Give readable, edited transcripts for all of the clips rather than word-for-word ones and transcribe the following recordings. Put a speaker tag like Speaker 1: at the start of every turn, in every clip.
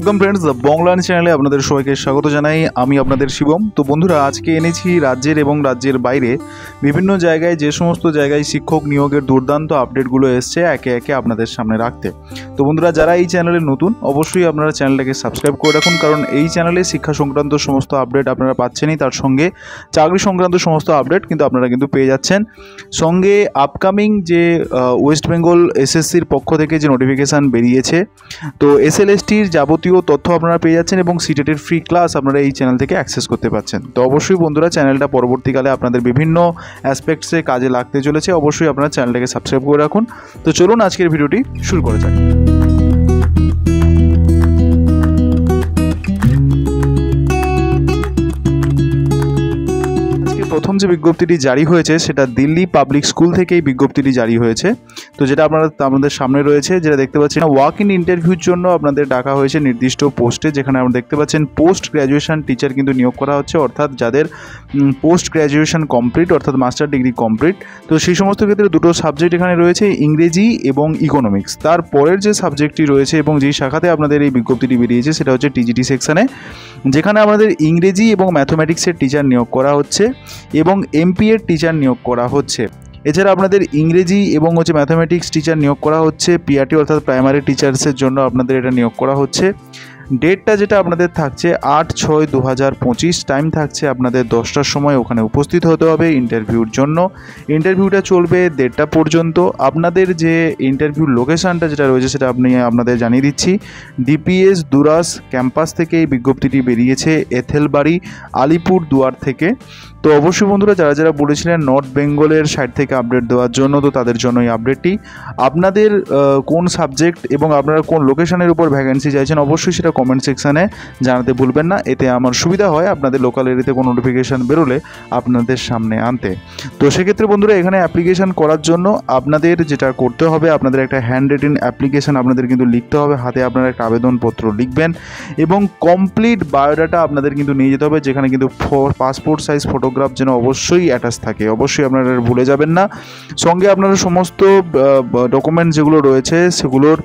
Speaker 1: Welcome friends, the বংলান চ্যানেলে আপনাদের সবাইকে স্বাগত জানাই। আমি আপনাদের শিবম। তো বন্ধুরা, আজকে এনেছি রাজ্যের এবং রাজ্যের বাইরে বিভিন্ন জায়গায় যে সমস্ত জায়গায় শিক্ষক নিয়োগের দুর্দান্ত আপডেটগুলো এসছে একে একে আপনাদের সামনে রাখতে। তো বন্ধুরা, যারা এই চ্যানেলে নতুন অবশ্যই আপনারা চ্যানেলটাকে সাবস্ক্রাইব করে রাখুন, কারণ এই চ্যানেলে শিক্ষা সংক্রান্ত সমস্ত আপডেট আপনারা পাচ্ছেনই, তার সঙ্গে চাকরি সংক্রান্ত সমস্ত আপডেট কিন্তু আপনারা পেয়ে যাচ্ছেন। সঙ্গে আপকামিং যে ওয়েস্ট বেঙ্গল এসএসসির পক্ষ থেকে যে নোটিফিকেশান বেরিয়েছে, তো এসএলএসটির যাবতীয় তথ্য আপনারা পেয়ে যাচ্ছেন এবং সিটেটের ফ্রি ক্লাস আপনারা এই চ্যানেল থেকে অ্যাক্সেস করতে পারছেন। তো অবশ্যই বন্ধুরা, চ্যানেলটা পরবর্তীকালে আপনাদের বিভিন্ন অ্যাসপেক্টসে কাজে লাগতে চলেছে। অবশ্যই আপনারা চ্যানেলটাকে সাবস্ক্রাইব করে রাখুন। তো চলুন আজকের ভিডিওটি শুরু করা যাক। প্রথম যে বিজ্ঞপ্তিটি জারি হয়েছে সেটা দিল্লি পাবলিক স্কুল থেকেই বিজ্ঞপ্তিটি জারি হয়েছে। তো যেটা আপনাদের সামনে রয়েছে, যেটা দেখতে পাচ্ছেন, ওয়াক ইন ইন্টারভিউর জন্য আপনাদের ডাকা হয়েছে নির্দিষ্ট পোস্টে, যেখানে আপনারা দেখতে পাচ্ছেন পোস্ট গ্র্যাজুয়েশন টিচার কিন্তু নিয়োগ করা হচ্ছে, অর্থাৎ যাদের পোস্ট গ্র্যাজুয়েশন কমপ্লিট অর্থাৎ মাস্টার ডিগ্রি কমপ্লিট। তো সেই সমস্ত ক্ষেত্রে দুটো সাবজেক্ট এখানে রয়েছে, ইংরেজি এবং ইকোনমিক্স। তারপরের যে সাবজেক্টটি রয়েছে এবং যেই শাখাতে আপনাদের এই বিজ্ঞপ্তিটি বেরিয়েছে সেটা হচ্ছে টিজিটি সেকশানে, যেখানে আমাদের ইংরেজি এবং ম্যাথমেটিক্সের টিচার নিয়োগ করা হচ্ছে এবং এমপি এর টিচার নিয়োগ করা হচ্ছে। এছাড়া আপনাদের ইংরেজি এবং ম্যাথমেটিক্স টিচার নিয়োগ করা হচ্ছে, পিআরটি অর্থাৎ প্রাইমারি টিচার্সের জন্য আপনাদের এটা নিয়োগ করা হচ্ছে। ডেটটা যেটা আপনাদের থাকছে 8/6/2025, টাইম থাকছে আপনাদের 10টার সময় ওখানে উপস্থিত হতে হবে ইন্টারভিউর জন্য। ইন্টারভিউটা চলবে 1:30 পর্যন্ত। আপনাদের যে ইন্টারভিউ লোকেশানটা যেটা রয়েছে সেটা আপনাদের জানিয়ে দিচ্ছি। ডিপিএস দুরাস ক্যাম্পাস থেকে এই বিজ্ঞপ্তিটি বেরিয়েছে, এথেলবাড়ি আলিপুর দুয়ার থেকে। তো অবশ্যই বন্ধুরা, যারা যারা বলেছিলেন নর্থ বেঙ্গলের সাইড থেকে আপডেট দেওয়ার জন্য, তো তাদের জন্য এই আপডেটটি। আপনাদের কোন সাবজেক্ট এবং আপনারা কোন লোকেশনের উপর ভ্যাকেন্সি চাইছেন অবশ্যই সেটা কমেন্ট সেকশানে জানাতে ভুলবেন না। এতে আমার সুবিধা হয় আপনাদের লোকাল এরিয়াতে কোনো নোটিফিকেশান বেরোলে আপনাদের সামনে আনতে। তো সেক্ষেত্রে বন্ধুরা, এখানে অ্যাপ্লিকেশান করার জন্য আপনাদের যেটা করতে হবে, আপনাদের একটা হ্যান্ড রিটেন অ্যাপ্লিকেশান আপনাদের কিন্তু লিখতে হবে, হাতে আপনারা একটা আবেদনপত্র লিখবেন এবং কমপ্লিট বায়োডাটা আপনাদের কিন্তু নিয়ে যেতে হবে, যেখানে কিন্তু পাসপোর্ট সাইজ ফটোগ্রাফ যেন অবশ্যই অ্যাটাচ থাকে। অবশ্যই আপনারা ভুলে যাবেন না। সঙ্গে আপনারা সমস্ত ডকুমেন্ট যেগুলো রয়েছে সেগুলোর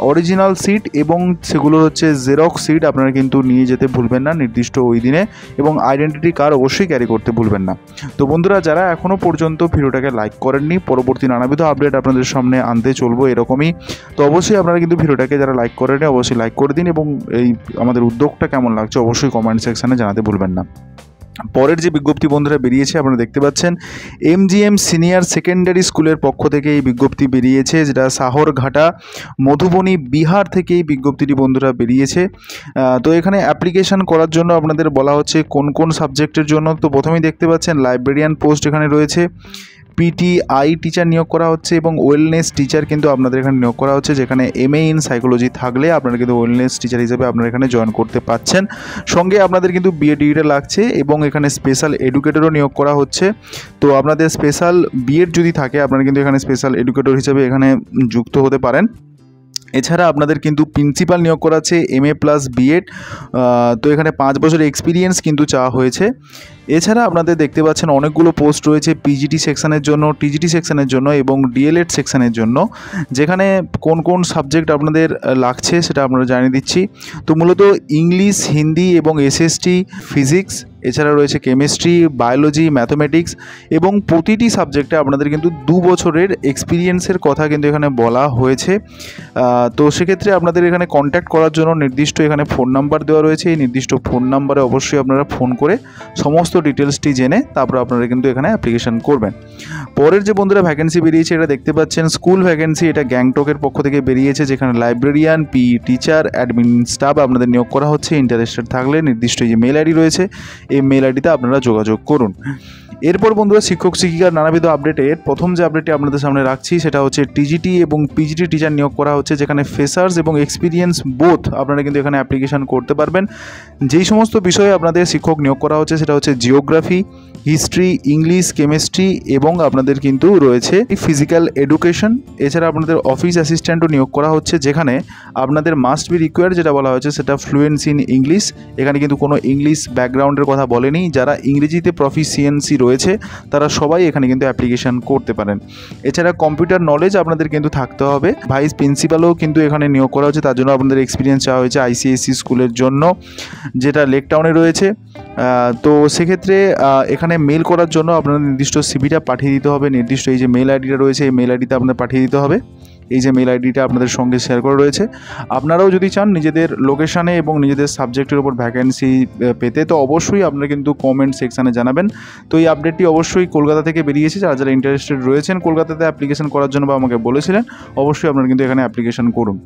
Speaker 1: অরিজিনাল সিট এবং সেগুলোর জেরক্স সিট আপনারা কিন্তু নিয়ে যেতে ভুলবেন না নির্দিষ্ট ওই দিনে, এবং আইডেন্টিটি কার্ড অবশ্যই ক্যারি করতে ভুলবেন না। তো বন্ধুরা, যারা এখনও পর্যন্ত ভিডিওটাকে লাইক করেননি, পরবর্তী নানাবিধ আপডেট আপনাদের সামনে আনতে চলবো এরকমই। তো অবশ্যই আপনারা কিন্তু ভিডিওটাকে যারা লাইক করেননি অবশ্যই লাইক করে দিন, এবং এই আমাদের উদ্যোগটা কেমন লাগছে অবশ্যই কমেন্ট সেকশানে জানাতে ভুলবেন না। পরের যে বিজ্ঞপ্তি বন্ধুরা বেরিয়েছে আপনারা দেখতে পাচ্ছেন, এমজিএম সিনিয়র সেকেন্ডারি স্কুলের পক্ষ থেকে এই বিজ্ঞপ্তি বেরিয়েছে, যেটা সাহরঘাটা মধুবনী বিহার থেকে এই বিজ্ঞপ্তিটি বন্ধুরা বেরিয়েছে। তো এখানে অ্যাপ্লিকেশান করার জন্য আপনাদের বলা হচ্ছে কোন কোন সাবজেক্টের জন্য। তো প্রথমেই দেখতে পাচ্ছেন লাইব্রেরিয়ান পোস্ট এখানে রয়েছে, পিটিআই টিচার নিয়োগ করা হচ্ছে এবং ওয়েলনেস টিচার কিন্তু আপনাদের এখানে নিয়োগ করা হচ্ছে, যেখানে এমএ ইন সাইকোলজি থাকলে আপনারা কিন্তু ওয়েলনেস টিচার হিসেবে আপনারা এখানে জয়েন করতে পারছেন। সঙ্গে আপনাদের কিন্তু বিএ ডিগ্রিটা লাগছে এবং এখানে স্পেশাল এডুকেটরও নিয়োগ করা হচ্ছে। তো আপনাদের স্পেশাল বিএড যদি থাকে আপনারা কিন্তু এখানে স্পেশাল এডুকেটর হিসেবে এখানে যুক্ত হতে পারেন। এছাড়া আপনাদের কিন্তু প্রিন্সিপাল নিয়োগ করা আছে এমএ প্লাস বিএড। তো এখানে 5 বছরের এক্সপিরিয়েন্স কিন্তু চাওয়া হয়েছে। এছাড়া আপনাদের দেখতে পাচ্ছেন অনেকগুলো পোস্ট রয়েছে পিজিটি সেকশানের জন্য, টিজিটি সেকশানের জন্য এবং ডিএলএড সেকশানের জন্য, যেখানে কোন কোন সাবজেক্ট আপনাদের লাগছে সেটা আপনারা জানিয়ে দিচ্ছি। তো মূলত ইংলিশ, হিন্দি এবং এসএসটি, ফিজিক্স, এছাড়া রয়েছে কেমিস্ট্রি, বায়োলজি, ম্যাথমেটিক্স, এবং প্রতিটি সাবজেক্টে আপনাদের কিন্তু 2 বছরের এক্সপিরিয়েন্সের কথা কিন্তু এখানে বলা হয়েছে। তো সেক্ষেত্রে আপনাদের এখানে কন্ট্যাক্ট করার জন্য নির্দিষ্ট এখানে ফোন নাম্বার দেওয়া রয়েছে। এই নির্দিষ্ট ফোন নাম্বারে অবশ্যই আপনারা ফোন করে সমস্ত ডিটেলসটি জেনে তারপর আপনারা কিন্তু এখানে অ্যাপ্লিকেশান করবেন। পরের যে বন্ধুরা ভ্যাকেন্সি বেরিয়েছে এটা দেখতে পাচ্ছেন স্কুল ভ্যাকেন্সি, এটা গ্যাংটকের পক্ষ থেকে বেরিয়েছে, যেখানে লাইব্রেরিয়ান, টিচার, অ্যাডমিন স্টাফ আপনাদের নিয়োগ করা হচ্ছে। ইন্টারেস্টেড থাকলে নির্দিষ্ট যে মেল আইডি রয়েছে এই মেল আইডিতে আপনারা যোগাযোগ করুন। এরপর বন্ধুরা, শিক্ষক শিক্ষিকার নানাবিধ আপডেটের প্রথম যে আপডেটটি আপনাদের সামনে রাখছি সেটা হচ্ছে টিজিটি এবং পিজিটি টিচার নিয়োগ করা হচ্ছে, যেখানে ফ্রেশার্স এবং এক্সপিরিয়েন্স বোথ আপনারা কিন্তু এখানে অ্যাপ্লিকেশান করতে পারবেন। যেই সমস্ত বিষয়ে আপনাদের শিক্ষক নিয়োগ করা হচ্ছে সেটা হচ্ছে জিওগ্রাফি, হিস্ট্রি, ইংলিশ, কেমিস্ট্রি এবং আপনাদের কিন্তু রয়েছে ফিজিক্যাল এডুকেশন। এছাড়া আপনাদের অফিস অ্যাসিস্ট্যান্টও নিয়োগ করা হচ্ছে, যেখানে আপনাদের মাস্ট বি রিকোয়ার্ড যেটা বলা হয়েছে সেটা ফ্লুয়েন্সি ইন ইংলিশ। এখানে কিন্তু কোনো ইংলিশ ব্যাকগ্রাউন্ডের কথা কথা বলেনি। যারা ইংরেজিতে প্রফিসিয়েন্সি রয়েছে তারা সবাই এখানে কিন্তু অ্যাপ্লিকেশান করতে পারেন। এছাড়া কম্পিউটার নলেজ আপনাদের কিন্তু থাকতে হবে। ভাইস প্রিন্সিপালও কিন্তু এখানে নিয়োগ করা হচ্ছে, তার জন্য আপনাদের এক্সপিরিয়েন্স চাওয়া হয়েছে আইসিএসসি স্কুলের জন্য, যেটা লেক টাউনে রয়েছে। তো সেক্ষেত্রে এখানে মেল করার জন্য আপনার নির্দিষ্ট সিভিটা পাঠিয়ে দিতে হবে। নির্দিষ্ট এই যে মেল আইডিটা রয়েছে এই মেল আইডিতে আপনাদের পাঠিয়ে দিতে হবে। এই যে মেল আইডিটা আপনাদের সঙ্গে শেয়ার করা রয়েছে। আপনারাও যদি চান নিজেদের লোকেশানে এবং নিজেদের সাবজেক্টের উপর ভ্যাকেন্সি পেতে, তো অবশ্যই আপনারা কিন্তু কমেন্ট সেকশানে জানাবেন। তো এই আপডেটটি অবশ্যই কলকাতা থেকে বেরিয়েছে। যারা যারা ইন্টারেস্টেড রয়েছেন কলকাতাতে অ্যাপ্লিকেশন করার জন্য বা আমাকে বলেছিলেন, অবশ্যই আপনারা কিন্তু এখানে অ্যাপ্লিকেশন করুন।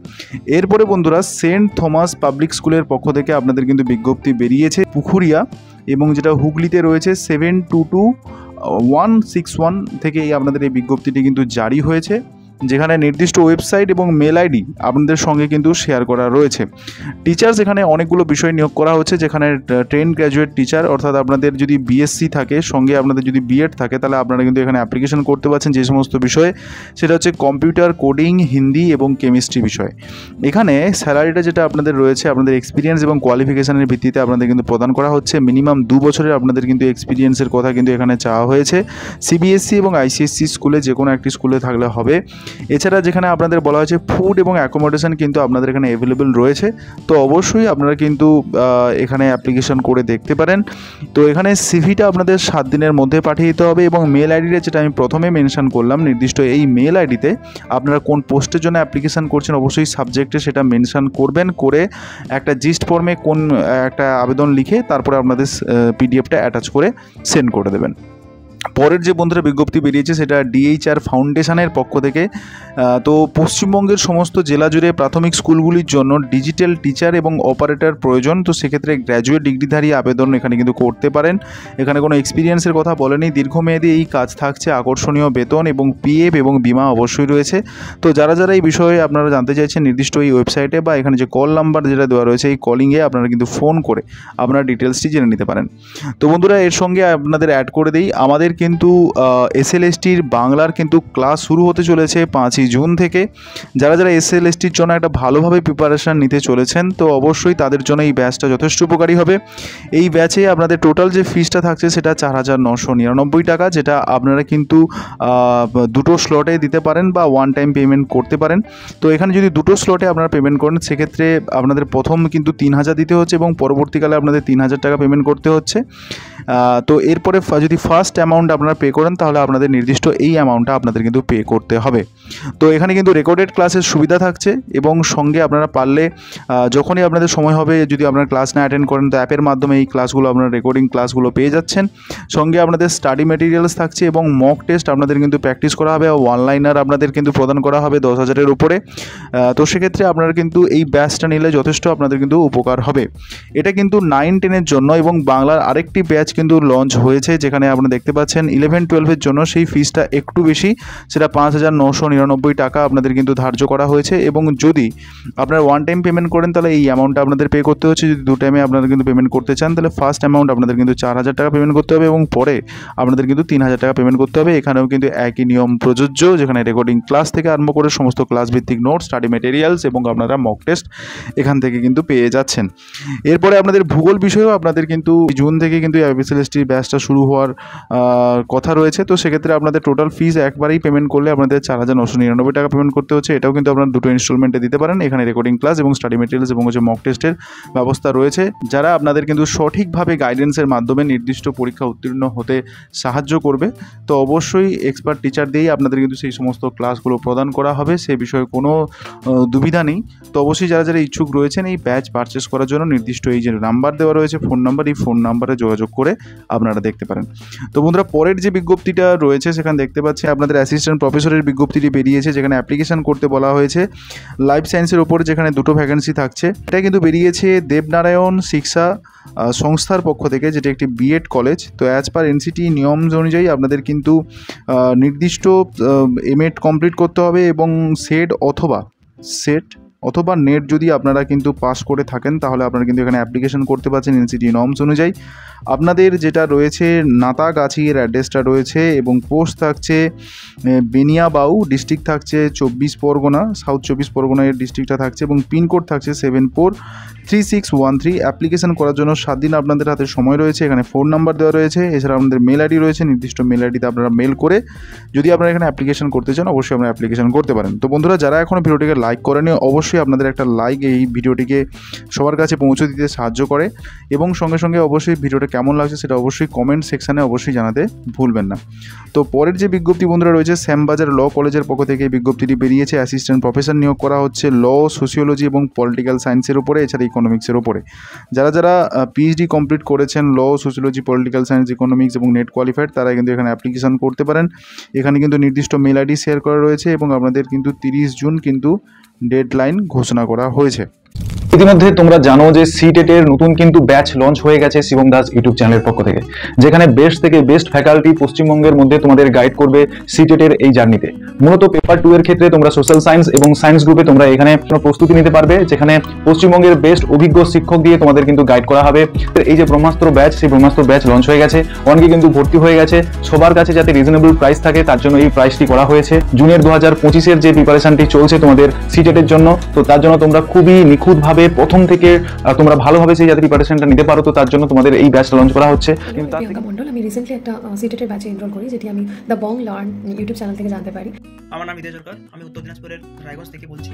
Speaker 1: এরপরে বন্ধুরা, সেন্ট থমাস পাবলিক স্কুলের পক্ষ থেকে আপনাদের কিন্তু বিজ্ঞপ্তি বেরিয়েছে পুখুরিয়া, এবং যেটা হুগলিতে রয়েছে 722161 থেকে আপনাদের এই বিজ্ঞপ্তিটি কিন্তু জারি হয়েছে, যেখানে নির্দিষ্ট ওয়েবসাইট এবং মেল আইডি আপনাদের সঙ্গে কিন্তু শেয়ার করা রয়েছে। টিচার্স এখানে অনেকগুলো বিষয় নিয়োগ করা হচ্ছে, যেখানে ট্রেন গ্র্যাজুয়েট টিচার, অর্থাৎ আপনাদের যদি বিএসসি থাকে, সঙ্গে আপনাদের যদি বিএড থাকে, তাহলে আপনারা কিন্তু এখানে অ্যাপ্লিকেশন করতে পারছেন যে সমস্ত বিষয়ে। সেটা হচ্ছে কম্পিউটার, কোডিং, হিন্দি এবং কেমিস্ট্রি বিষয়। এখানে স্যালারিটা যেটা আপনাদের রয়েছে আপনাদের এক্সপিরিয়েন্স এবং কোয়ালিফিকেশানের ভিত্তিতে আপনাদের কিন্তু প্রদান করা হচ্ছে। মিনিমাম 2 বছরের আপনাদের কিন্তু এক্সপিরিয়েন্সের কথা কিন্তু এখানে চাওয়া হয়েছে। সিবিএসসি এবং আইসিএসসি স্কুলে যে কোনো একটি স্কুলে থাকলে হবে। এছাড়া যেখানে আপনাদের বলা হয়েছে ফুড এবং অ্যাকোমোডেশন কিন্তু আপনাদের এখানে অ্যাভেলেবেল রয়েছে। তো অবশ্যই আপনারা কিন্তু এখানে অ্যাপ্লিকেশন করে দেখতে পারেন। তো এখানে সিভিটা আপনাদের 7 দিনের মধ্যে পাঠিয়ে দিতে হবে, এবং মেল আইডিটা যেটা আমি প্রথমে মেনশন করলাম, নির্দিষ্ট এই মেল আইডিতে আপনারা কোন পোস্টের জন্য অ্যাপ্লিকেশন করছেন অবশ্যই সাবজেক্টে সেটা মেনশন করবেন, করে একটা জিস্ট ফর্মে কোন একটা আবেদন লিখে তারপরে আপনাদের পিডিএফটা অ্যাটাচ করে সেন্ড করে দেবেন। পরের যে বন্ধুরা বিজ্ঞপ্তি বেরিয়েছে সেটা ডিএইচআর ফাউন্ডেশনের পক্ষ থেকে। তো পশ্চিমবঙ্গের সমস্ত জেলা জুড়ে প্রাথমিক স্কুলগুলির জন্য ডিজিটাল টিচার এবং অপারেটর প্রয়োজন। তো সেক্ষেত্রে গ্র্যাজুয়েট ডিগ্রিধারী আবেদন এখানে কিন্তু করতে পারেন। এখানে কোনো এক্সপিরিয়েন্সের কথা বলেনি। দীর্ঘমেয়াদী এই কাজ থাকছে, আকর্ষণীয় বেতন এবং পিএফ এবং বিমা অবশ্যই রয়েছে। তো যারা যারা এই বিষয়ে আপনারা জানতে চাইছেন, নির্দিষ্ট এই ওয়েবসাইটে বা এখানে যে কল নাম্বার যেটা দেওয়া রয়েছে এই কলিংয়ে আপনারা কিন্তু ফোন করে আপনারা ডিটেলসটি জেনে নিতে পারেন। তো বন্ধুরা, এর সঙ্গে আপনাদের অ্যাড করে দিই, আমাদের কিন্তু এসএলএসটির বাংলার কিন্তু ক্লাস শুরু হতে চলেছে 5ই জুন থেকে। যারা যারা এসএলএসটির জন্য একটা ভালোভাবে প্রিপারেশান নিতে চলেছেন, তো অবশ্যই তাদের জন্য এই ব্যাচটা যথেষ্ট উপকারী হবে। এই ব্যাচে আপনাদের টোটাল যে ফিসটা থাকছে সেটা 4,999 টাকা, যেটা আপনারা কিন্তু দুটো স্লটে দিতে পারেন বা ওয়ান টাইম পেমেন্ট করতে পারেন। তো এখানে যদি দুটো স্লটে আপনারা পেমেন্ট করেন সেক্ষেত্রে আপনাদের প্রথম কিন্তু 3,000 দিতে হচ্ছে এবং পরবর্তীকালে আপনাদের 3,000 টাকা পেমেন্ট করতে হচ্ছে। তো এরপরে যদি ফার্স্ট অ্যামাউন্ট আপনারা পে করেন তাহলে আপনাদের নির্দিষ্ট এই অ্যামাউন্টটা আপনাদের কিন্তু পে করতে হবে। তো এখানে কিন্তু রেকর্ডেড ক্লাসের সুবিধা থাকছে, এবং সঙ্গে আপনারা পারলে যখনই আপনাদের সময় হবে, যদি আপনারা ক্লাস না অ্যাটেন্ড করেন তো অ্যাপের মাধ্যমে এই ক্লাসগুলো আপনারা রেকর্ডিং ক্লাসগুলো পেয়ে যাচ্ছেন। সঙ্গে আপনাদের স্টাডি মেটেরিয়ালস থাকছে এবং মক টেস্ট আপনাদের কিন্তু প্র্যাকটিস করা হবে, অনলাইনার আপনাদের কিন্তু প্রদান করা হবে 10,000-এর উপরে। তো সেক্ষেত্রে আপনারা কিন্তু এই ব্যাচটা নিলে যথেষ্ট আপনাদের কিন্তু উপকার হবে। এটা কিন্তু 9-10-এর জন্য, এবং বাংলার আরেকটি ব্যাচ কিন্তু লঞ্চ হয়েছে যেখানে আপনারা দেখতে পাচ্ছেন 11-12-এর জন্য সেই ফিসটা একটু বেশি, সেটা 5,999 টাকা আপনাদের কিন্তু ধার্য করা হয়েছে। এবং যদি আপনারা ওয়ান টাইম পেমেন্ট করেন তাহলে এই অ্যামাউন্টটা আপনাদের পে করতে হচ্ছে। যদি দু টাইমে আপনারা কিন্তু পেমেন্ট করতে চান তাহলে ফার্স্ট অ্যামাউন্ট আপনাদের কিন্তু 4,000 টাকা পেমেন্ট করতে হবে, এবং পরে আপনাদের কিন্তু 3,000 টাকা পেমেন্ট করতে হবে। এখানেও কিন্তু একই নিয়ম প্রযোজ্য, যেখানে রেকর্ডিং ক্লাস থেকে আরম্ভ করে সমস্ত ক্লাস ভিত্তিক নোট, স্টাডি মেটেরিয়ালস এবং আপনারা মক টেস্ট এখান থেকে কিন্তু পেয়ে যাচ্ছেন। এরপরে আপনাদের ভূগোল বিষয়েও আপনাদের কিন্তু জুন থেকে কিন্তু এসএলএসটির ব্যাচটা শুরু হওয়ার কথা রয়েছে। তো সেক্ষেত্রে আপনাদের টোটাল ফিস একবারেই পেমেন্ট করলে আপনাদের 4,999 টাকা পেমেন্ট করতে হচ্ছে। এটাও কিন্তু আপনারা দুটো ইনস্টলমেন্টে দিতে পারেন। এখানে রেকর্ডিং ক্লাস এবং স্টাডি মেটেরিয়ালস এবং মক টেস্টের ব্যবস্থা রয়েছে, যারা আপনাদের কিন্তু সঠিকভাবে গাইডেন্সের মাধ্যমে নির্দিষ্ট পরীক্ষা উত্তীর্ণ হতে সাহায্য করবে। তো অবশ্যই এক্সপার্ট টিচার দিয়েই আপনাদের কিন্তু সেই সমস্ত ক্লাসগুলো প্রদান করা হবে, সে বিষয়ে কোনো দুবিধা নেই। তো অবশ্যই যারা যারা ইচ্ছুক রয়েছেন এই ব্যাচ পারচেস করার জন্য নির্দিষ্ট এই যে নাম্বার দেওয়া রয়েছে ফোন নাম্বার, এই ফোন নাম্বারে যোগাযোগ করে আপনারা দেখতে পারেন। তো বন্ধুরা, পরের যে বিজ্ঞপ্তিটা রয়েছে সেখানে দেখতে পাচ্ছি আপনাদের অ্যাসিস্ট্যান্ট প্রফেসরের বিজ্ঞপ্তিটি বেরিয়েছে, যেখানে অ্যাপ্লিকেশন করতে বলা হয়েছে লাইফ সায়েন্সের ওপর, যেখানে দুটো ভ্যাকেন্সি থাকছে। এটা কিন্তু বেরিয়েছে দেবনারায়ণ শিক্ষা সংস্থার পক্ষ থেকে, যেটা একটি বিএড কলেজ। তো অ্যাজ পার এনসিটি নিয়ম অনুযায়ী আপনাদের কিন্তু নির্দিষ্ট এমএড কমপ্লিট করতে হবে এবং সেট অথবা নেট যদি আপনারা কিন্তু পাস করে থাকেন তাহলে আপনারা কিন্তু এখানে অ্যাপ্লিকেশন করতে পারছেন এনসিটি নর্মস অনুযায়ী। আপনাদের যেটা রয়েছে নাতাগাছির অ্যাড্রেসটা রয়েছে এবং পোস্ট থাকছে বেনিয়াবাউ, ডিস্ট্রিক্ট থাকছে 24 পরগনা, সাউথ 24 পরগনা এর ডিস্ট্রিক্টটা থাকছে এবং পিনকোড থাকছে 743613। অ্যাপ্লিকেশন করার জন্য 7 দিন আপনাদের হাতে সময় রয়েছে। এখানে ফোন নাম্বার দেওয়া রয়েছে, এছাড়া আপনাদের মেল আইডি রয়েছে, নির্দিষ্ট মেল আইডিতে আপনারা মেল করে যদি আপনারা এখানে অ্যাপ্লিকেশন করতে চান অবশ্যই আপনারা অ্যাপ্লিকেশন করতে পারেন। তো বন্ধুরা, যারা এখনও ভিডিওটিকে লাইক করেনি অবশ্যই আপনাদের একটা লাইক এই ভিডিওটিকে সবার কাছে পৌঁছে দিতে সাহায্য করে এবং সঙ্গে সঙ্গে অবশ্যই ভিডিওটা কেমন লাগছে সেটা অবশ্যই কমেন্ট সেকশানে অবশ্যই জানাতে ভুলবেন না। তো পরের যে বিজ্ঞপ্তি বন্ধুরা রয়েছে, শ্যামবাজার ল কলেজের পক্ষ থেকে এই বিজ্ঞপ্তিটি বেরিয়েছে। অ্যাসিস্ট্যান্ট প্রফেসর নিয়োগ করা হচ্ছে ল, সোশিওলজি এবং পলিটিক্যাল সায়েন্সের উপরে, এছাড়া ইকোনমিক্সের উপরে। যারা যারা পিএইচডি কমপ্লিট করেছেন ল, সোশিওলজি, পলিটিক্যাল সায়েন্স, ইকোনমিক্স এবং নেট কোয়ালিফাইড তারা কিন্তু এখানে অ্যাপ্লিকেশন করতে পারেন। এখানে কিন্তু নির্দিষ্ট মেল আইডি শেয়ার করা রয়েছে এবং আপনাদের কিন্তু 30 জুন কিন্তু ডেডলাইন ঘোষণা করা হয়েছে।
Speaker 2: ইতিমধ্যে তোমরা জানো যে সিটেটের নতুন কিন্তু ব্যাচ লঞ্চ হয়ে গেছে শিবম দাস ইউটিউব চ্যানেলের পক্ষ থেকে, যেখানে বেস্ট থেকে বেস্ট ফ্যাকাল্টি পশ্চিমবঙ্গের মধ্যে তোমাদের গাইড করবে সিটেটের এই জার্নিতে। মূলত পেপার 2 এর ক্ষেত্রে তোমরা সোশ্যাল সায়েন্স এবং সায়েন্স গ্রুপে তোমরা এখানে প্রস্তুতি নিতে পারবে, যেখানে পশ্চিমবঙ্গের বেস্ট অভিজ্ঞ শিক্ষক দিয়ে তোমাদের কিন্তু গাইড করা হবে। এই যে ব্রহ্মাস্ত্র ব্যাচ, সেই ব্রহ্মাস্ত্র ব্যাচ লঞ্চ হয়ে গেছে, অনেকে কিন্তু ভর্তি হয়ে গেছে। সবার কাছে যাতে রিজনেবল প্রাইস থাকে তার জন্য এই প্রাইসটি করা হয়েছে। জুনের 2025-এর যে প্রিপারেশনটি চলছে তোমাদের সিটেটের জন্য, তো তার জন্য তোমরা খুবই নিখুঁতভাবে প্রথম থেকে তোমরা ভালোভাবে সেই যাতে প্রিপারেশনটা নিতে পারো, তো তার জন্য তোমাদের এই ব্যাচ লঞ্চ করা হচ্ছে।
Speaker 3: কিন্তু প্রিয়াঙ্কা মণ্ডল, আমি রিসেন্টলি একটা সিটেটের ব্যাচে এনরোল করি, যেটি আমি the Bong learn YouTube channel থেকে জানতে পারি।
Speaker 4: আমার নাম ইদয় সরকার, আমি উত্তর দিনাজপুরের রায়গঞ্জ থেকে বলছি।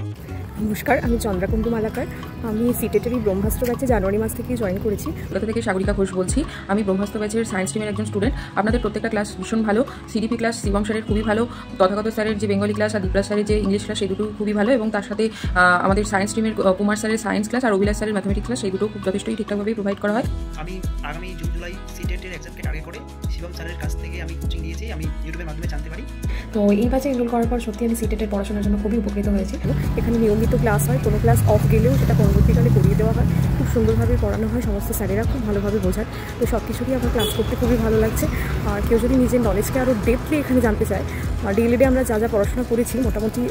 Speaker 3: নমস্কার, আমি চন্দ্রাকুণ্ডু মালাকার, আমি সিটেটের এই ব্রহ্মাস্ত্র ব্যাচে জানুয়ারি মাস থেকে জয়েন করেছি।
Speaker 5: কলকাতা থেকে সাগরিকা ঘোষ বলছি। আমি ব্রহ্মাস্ত্র ব্যাচের সায়েন্স টিমের একজন স্টুডেন্ট। আপনাদের প্রত্যেকটা ক্লাস ভীষণ ভালো। সিডিপি ক্লাস শিবম স্যারের খুবই ভালো, তথাগত স্যারের যে বেঙ্গলি ক্লাস আর দীপরাজ স্যারের যে ইংলিশ ক্লাস সেই দুটো খুবই ভালো, এবং তার সাথে আমাদের সায়েন্স টিমের কুমার স্যারের সায়েন্স ক্লাস আর অভিলাষ স্যারের ম্যাথমেটিক্স ক্লাস সেই দুটো খুব যথেষ্টই ঠিকঠাকভাবে প্রোভাইড করা হয়।
Speaker 4: আমি আগামী জুন জুলাই সিটেটের এক্সামকে টার্গেট করে শিবম স্যারের কাছ থেকে আমি কোচিং নিয়েছি, আমি ইউটিউবের মাধ্যমে জানতে পারি।
Speaker 3: তো এই ব্যাচে এনরোল করার পর সত্যি আমি সিটেটের পড়াশোনার জন্য খুবই উপকৃত হয়েছি। এখানে নিয়মিত ক্লাস হয়, কোনো ক্লাস অফ গেলেও সেটা পরবর্তীকালে করিয়ে দেওয়া হয়। খুব সুন্দরভাবে পড়ানো হয়, সমস্ত স্যারেরা খুব ভালোভাবে বোঝায়। তো সব কিছুরই আমার ক্লাস করতে খুবই ভালো লাগছে। আর কেউ যদি নিজের নলেজকে আরও ডেপলি এখানে জানতে চায়, ডিএলএডে আমরা যা যা পড়াশোনা করেছি মোটামুটি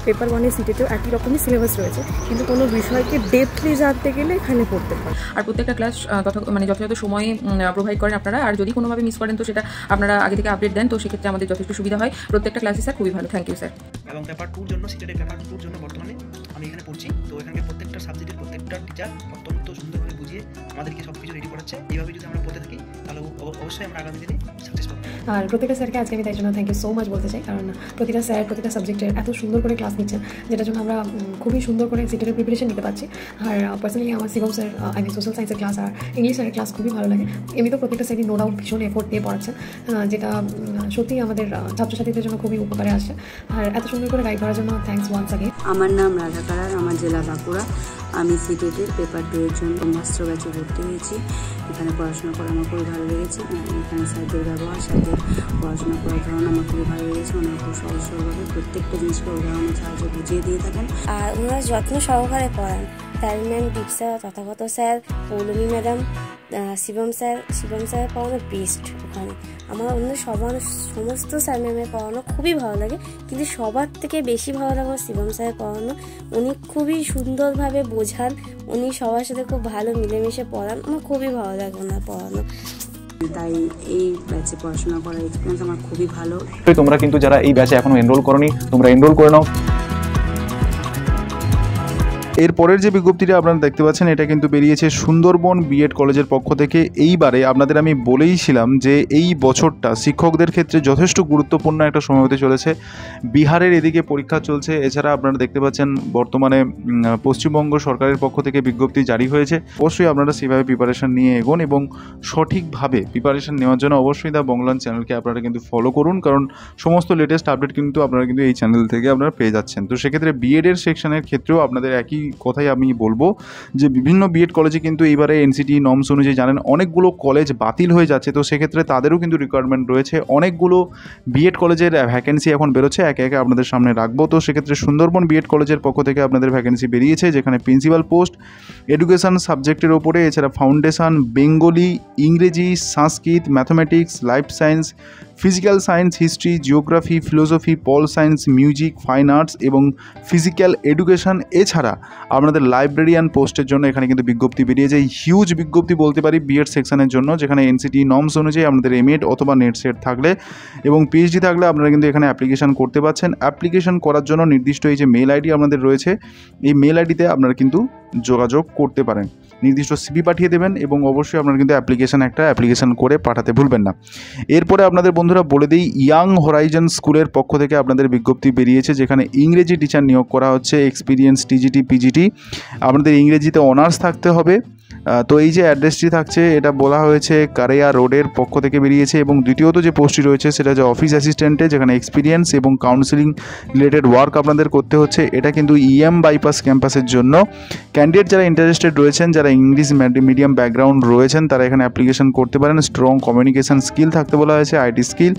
Speaker 3: পেপার 1-এর সিটেটেও একই রকমই সিলেবাস রয়েছে, কিন্তু কোনো বিষয়কে ডেপলি জানতে গেলে এখানে পড়তে হয়।
Speaker 5: আর প্রত্যেকটা ক্লাস যথাযথ সময়ে প্রোভাইড করেন আপনারা, আর যদি কোনোভাবে মিস করেন তো সেটা আপনারা আগে থেকে আপডেট দেন, তো সেক্ষেত্রে আমাদের যথেষ্ট সুবিধা হয়। প্রত্যেকটা ক্লাসই স্যার খুবই ভালো, থ্যাংক ইউ স্যার।
Speaker 4: এবং পেপার 2-র জন্য সিটেটের পেপার 2-র জন্য বর্তমানে আমি এখানে পড়ছি। তো এখানে প্রত্যেকটা সাবজেক্টের প্রত্যেকটা টিচার অত্যন্ত সুন্দরভাবে বুঝিয়ে আমাদেরকে সব কিছু রেডি করাচ্ছে। এইভাবে যদি আমরা পড়তে থাকি তাহলে অবশ্যই আমরা আগামী দিনে সাকসেস পাবো।
Speaker 3: আর প্রত্যেকটা স্যারকে আজকে আমি তাই জন্য থ্যাংক ইউ সো মাচ বলতে চাই, কারণ প্রতিটা স্যার প্রতিটা সাবজেক্টের এত সুন্দর করে ক্লাস নিচ্ছেন, যেটার জন্য আমরা খুবই সুন্দর করে সিটেটের প্রিপারেশন নিতে পারছি। আর পার্সোনালি আমার শিবম স্যার, সোশ্যাল সায়েন্সের ক্লাস আর ইংলিশ স্যারের ক্লাস খুবই ভালো লাগে। এমনি তো প্রত্যেকটা স্যারই নো ডাউট ভীষণ এফোর্ট দিয়ে পড়াচ্ছেন, যেটা সত্যিই আমাদের ছাত্রছাত্রীদের জন্য খুবই উপকারে আসছে। আর এত সুন্দর করে গাইড করার জন্য থ্যাংকস ওয়ান্স আগে।
Speaker 6: আমার নাম রাধা কারার, আমার জেলা বাঁকুড়া। আমি সিটেটের পেপার 2-এর জন্য ব্রহ্মাস্ত্র ব্যাচে ভর্তি হয়েছি। এখানে পড়াশোনা করে আমার খুবই ভালো লেগেছে। এখানে স্যারদের ব্যবহার, স্যারদের পড়াশোনা করার ধরন আমার খুবই ভালো লেগেছে। ওনারা খুব সহজ সরলভাবে প্রত্যেকটা জিনিসকে উদাহরণের সাহায্যে বুঝিয়ে দিয়ে থাকেন।
Speaker 7: আর ওনারা যত্ন সহকারে পড়ান। তার ma'am, Deep sir, Tathagata sir, Paulami madam, Shivam sir পড়ানো বেস্ট। ওখানে আমার অন্য সমস্ত স্যার ম্যামের পড়ানো খুবই ভালো লাগে, কিন্তু সবার থেকে বেশি ভালো লাগে শিবম স্যারের পড়ানো। উনি খুবই সুন্দরভাবে বোঝান, উনি সবার সাথে খুব ভালো মিলেমিশে পড়ান। আমার খুবই ভালো লাগে ওনার পড়ানো।
Speaker 6: তাই এই ব্যাচে পড়াশোনা করার এক্সপিরিয়েন্স আমার খুবই ভালো।
Speaker 2: তোমরা কিন্তু যারা এই ব্যাচে এখনো এনরোল করোনি তোমরা এনরোল করে নাও।
Speaker 1: এরপরের যে বিজ্ঞপ্তিটা আপনারা দেখতে পাচ্ছেন এটা কিন্তু বেরিয়েছে সুন্দরবন বিএড কলেজের পক্ষ থেকে। এইবারে আপনাদের আমি বলেইছিলাম যে এই বছরটা শিক্ষকদের ক্ষেত্রে যথেষ্ট গুরুত্বপূর্ণ একটা সময় হতে চলেছে। বিহারের এদিকে পরীক্ষা চলছে, এছাড়া আপনারা দেখতে পাচ্ছেন বর্তমানে পশ্চিমবঙ্গ সরকারের পক্ষ থেকে বিজ্ঞপ্তি জারি হয়েছে। অবশ্যই আপনারা সেভাবে প্রিপারেশন নিয়ে এগোন এবং সঠিকভাবে প্রিপারেশন নেওয়ার জন্য অবশ্যই দ্য বংলান চ্যানেলকে আপনারা কিন্তু ফলো করুন, কারণ সমস্ত লেটেস্ট আপডেট কিন্তু আপনারা কিন্তু এই চ্যানেল থেকে আপনারা পেয়ে যাচ্ছেন। তো সেক্ষেত্রে বিএডের সেকশনের ক্ষেত্রেও আপনাদের একই কথাই আমি বলবো যে বিভিন্ন বিএড কলেজে কিন্তু এবারে এনসিটি নর্মস অনুযায়ী জানেন অনেকগুলো কলেজ বাতিল হয়ে যাচ্ছে, তো সেক্ষেত্রে তাদেরও কিন্তু রিকোয়ারমেন্ট রয়েছে। অনেকগুলো বিএড কলেজের ভ্যাকেন্সি এখন বেরোচ্ছে, একে একে আপনাদের সামনে রাখবো। তো সেক্ষেত্রে সুন্দরবন বিএড কলেজের পক্ষ থেকে আপনাদের ভ্যাকেন্সি বেরিয়েছে, যেখানে প্রিন্সিপাল পোস্ট এডুকেশন সাবজেক্টের ওপরে, এছাড়া ফাউন্ডেশন, বেঙ্গলি, ইংরেজি, Sanskrit, mathematics, life science, physical science, history, geography, philosophy, pol science, music, fine arts এবং ফিজিক্যাল এডুকেশন, এছাড়া আপনাদের লাইব্রেরিয়ান পোস্টের জন্য এখানে কিন্তু বিজ্ঞপ্তি বেরিয়েছে। হিউজ বিজ্ঞপ্তি বলতে পারি বিএড সেকশনের জন্য, যেখানে এনসিটি নর্মস অনুযায়ী আপনাদের এমএড অথবা নেট সেট থাকলে এবং পিএইচডি থাকলে আপনারা কিন্তু এখানে অ্যাপ্লিকেশন করতে পারছেন। অ্যাপ্লিকেশন করার জন্য নির্দিষ্ট এই যে মেল আইডি আপনাদের রয়েছে, এই মেল আইডিতে আপনারা কিন্তু যোগাযোগ করতে পারেন। নির্দিষ্ট সিভি পাঠিয়ে দেবেন এবং অবশ্যই আপনারা কিন্তু অ্যাপ্লিকেশন করে পাঠাতে ভুলবেন না। এরপরে আপনাদের বন্ধুরা বলে দিই, ইয়াং হরাইজন স্কুলের পক্ষ থেকে আপনাদের বিজ্ঞপ্তি বেরিয়েছে, যেখানে ইংরেজি টিচার নিয়োগ করা হচ্ছে, এক্সপিরিয়েন্স টিজিটি পিজিটি, আপনাদের ইংরেজিতে অনার্স থাকতে হবে। তো এই যে অ্যাড্রেসটি থাকছে এটা বলা হয়েছে কারেয়া রোডের পক্ষ থেকে বেরিয়েছে। এবং দ্বিতীয়ত যে পোস্টটি রয়েছে সেটা হচ্ছে অফিস অ্যাসিস্ট্যান্টে, যেখানে এক্সপিরিয়েন্স এবং কাউন্সিলিং রিলেটেড ওয়ার্ক আপনাদের করতে হচ্ছে। এটা কিন্তু ইএম বাইপাস ক্যাম্পাসের জন্য। ক্যান্ডিডেট যারা ইন্টারেস্টেড রয়েছেন, যারা ইংলিশ মিডিয়াম ব্যাকগ্রাউন্ড রয়েছেন, তারা এখানে অ্যাপ্লিকেশন করতে পারেন। স্ট্রং কমিউনিকেশন স্কিল থাকতে বলা হয়েছে, আইটি স্কিল।